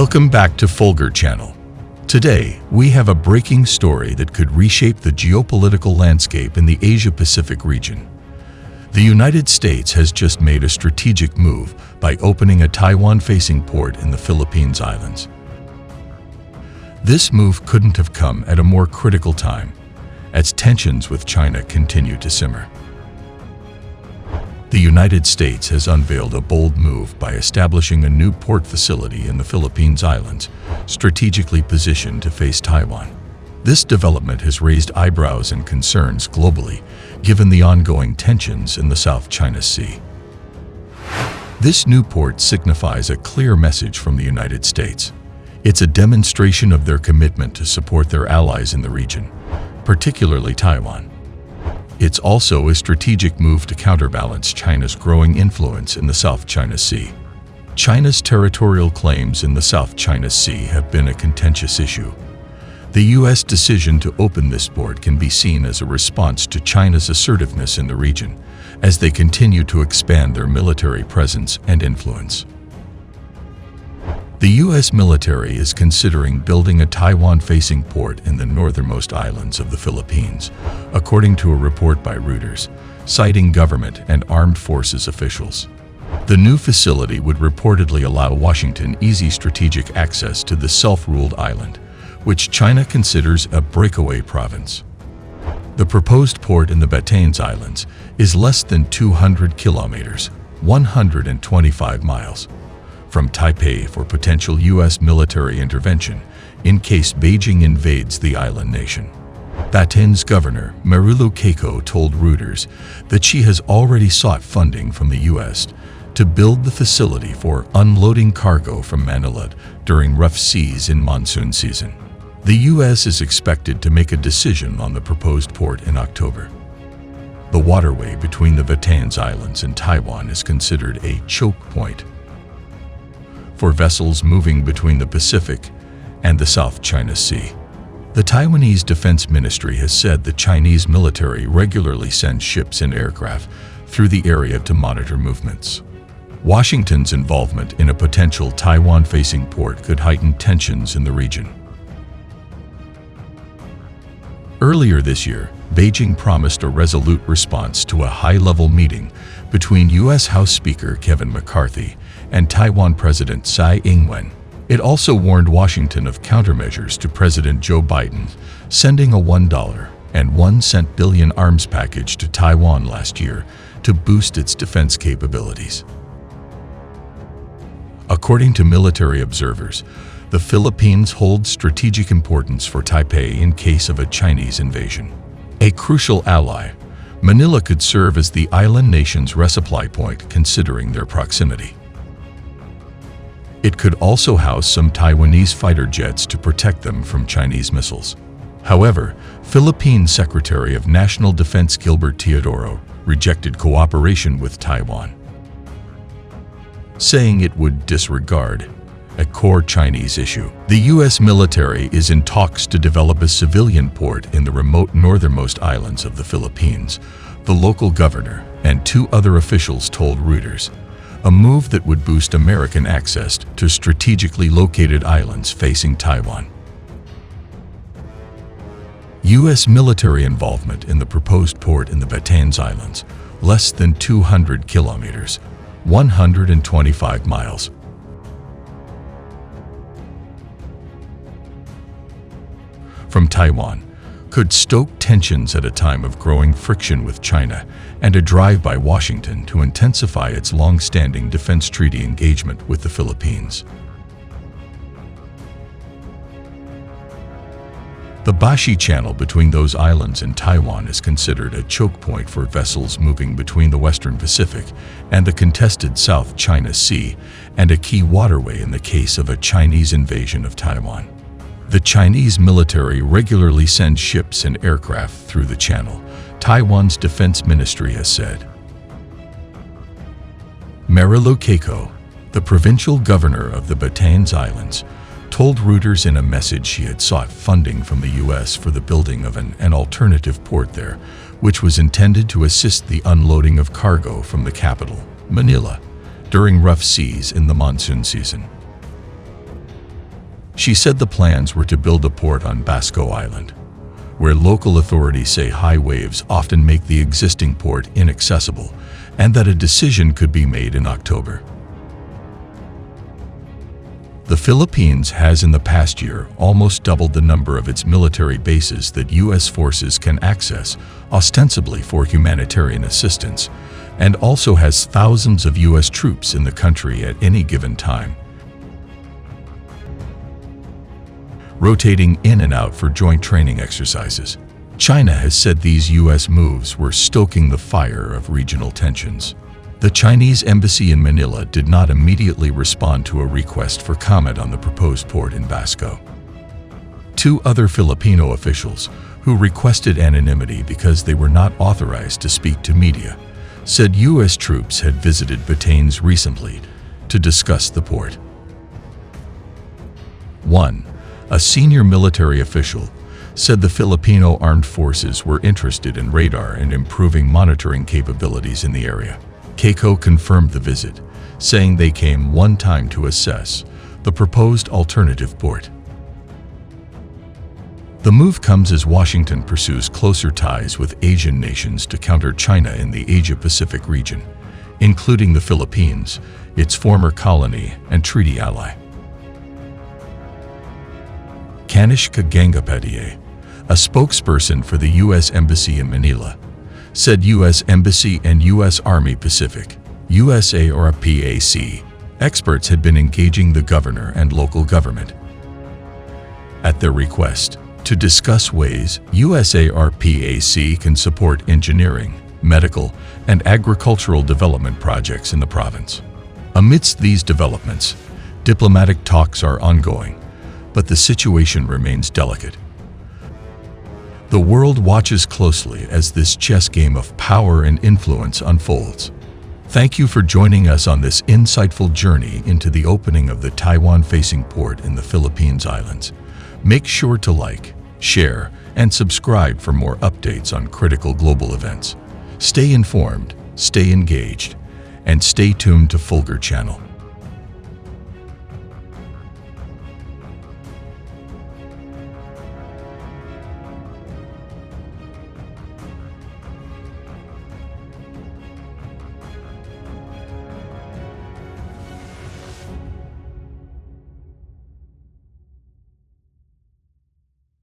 Welcome back to Fulgur channel. Today, we have a breaking story that could reshape the geopolitical landscape in the Asia-Pacific region. The United States has just made a strategic move by opening a Taiwan-facing port in the Philippines Islands. This move couldn't have come at a more critical time, as tensions with China continue to simmer. The United States has unveiled a bold move by establishing a new port facility in the Philippines Islands, strategically positioned to face Taiwan. This development has raised eyebrows and concerns globally, given the ongoing tensions in the South China Sea. This new port signifies a clear message from the United States. It's a demonstration of their commitment to support their allies in the region, particularly Taiwan. It's also a strategic move to counterbalance China's growing influence in the South China Sea. China's territorial claims in the South China Sea have been a contentious issue. The U.S. decision to open this port can be seen as a response to China's assertiveness in the region, as they continue to expand their military presence and influence. The U.S. military is considering building a Taiwan-facing port in the northernmost islands of the Philippines, according to a report by Reuters, citing government and armed forces officials. The new facility would reportedly allow Washington easy strategic access to the self-ruled island, which China considers a breakaway province. The proposed port in the Batanes Islands is less than 200 kilometers, 125 miles, from Taipei for potential U.S. military intervention in case Beijing invades the island nation. Batanes Governor Marilu Keiko told Reuters that she has already sought funding from the U.S. to build the facility for unloading cargo from Manila during rough seas in monsoon season. The U.S. is expected to make a decision on the proposed port in October. The waterway between the Batanes Islands and Taiwan is considered a choke point for vessels moving between the Pacific and the South China Sea. The Taiwanese Defense Ministry has said the Chinese military regularly sends ships and aircraft through the area to monitor movements. Washington's involvement in a potential Taiwan-facing port could heighten tensions in the region. Earlier this year, Beijing promised a resolute response to a high-level meeting between U.S. House Speaker Kevin McCarthy and Taiwan President Tsai Ing-wen. It also warned Washington of countermeasures to President Joe Biden, sending a $1.01 billion arms package to Taiwan last year to boost its defense capabilities. According to military observers, the Philippines holds strategic importance for Taipei in case of a Chinese invasion. A crucial ally, Manila could serve as the island nation's resupply point considering their proximity. It could also house some Taiwanese fighter jets to protect them from Chinese missiles. However, Philippine Secretary of National Defense Gilbert Teodoro rejected cooperation with Taiwan, saying it would disregard a core Chinese issue. The U.S. military is in talks to develop a civilian port in the remote northernmost islands of the Philippines, the local governor and two other officials told Reuters, a move that would boost American access to strategically located islands facing Taiwan. U.S. military involvement in the proposed port in the Batanes Islands, less than 200 kilometers, 125 miles, from Taiwan, could stoke tensions at a time of growing friction with China and a drive by Washington to intensify its long-standing defense treaty engagement with the Philippines. The Bashi Channel between those islands and Taiwan is considered a choke point for vessels moving between the Western Pacific and the contested South China Sea, and a key waterway in the case of a Chinese invasion of Taiwan. The Chinese military regularly sends ships and aircraft through the channel, Taiwan's defense ministry has said. Marilu Keiko, the provincial governor of the Batanes Islands, told Reuters in a message she had sought funding from the U.S. for the building of an alternative port there, which was intended to assist the unloading of cargo from the capital, Manila, during rough seas in the monsoon season. She said the plans were to build a port on Basco Island, where local authorities say high waves often make the existing port inaccessible, and that a decision could be made in October. The Philippines has in the past year almost doubled the number of its military bases that U.S. forces can access, ostensibly for humanitarian assistance, and also has thousands of U.S. troops in the country at any given time, rotating in and out for joint training exercises. China has said these U.S. moves were stoking the fire of regional tensions. The Chinese embassy in Manila did not immediately respond to a request for comment on the proposed port in Basco. Two other Filipino officials, who requested anonymity because they were not authorized to speak to media, said U.S. troops had visited Batanes recently to discuss the port. 1. A senior military official said the Filipino armed forces were interested in radar and improving monitoring capabilities in the area. Keiko confirmed the visit, saying they came one time to assess the proposed alternative port. The move comes as Washington pursues closer ties with Asian nations to counter China in the Asia-Pacific region, including the Philippines, its former colony and treaty ally. Kanishka Gangapetiye, a spokesperson for the U.S. Embassy in Manila, said U.S. Embassy and U.S. Army Pacific, USARPAC, experts had been engaging the governor and local government at their request to discuss ways USARPAC can support engineering, medical, and agricultural development projects in the province. Amidst these developments, diplomatic talks are ongoing, but the situation remains delicate. The world watches closely as this chess game of power and influence unfolds. Thank you for joining us on this insightful journey into the opening of the Taiwan-Facing port in the Philippines Islands. Make sure to like, share, and subscribe for more updates on critical global events. Stay informed, stay engaged, and stay tuned to Fulgur channel.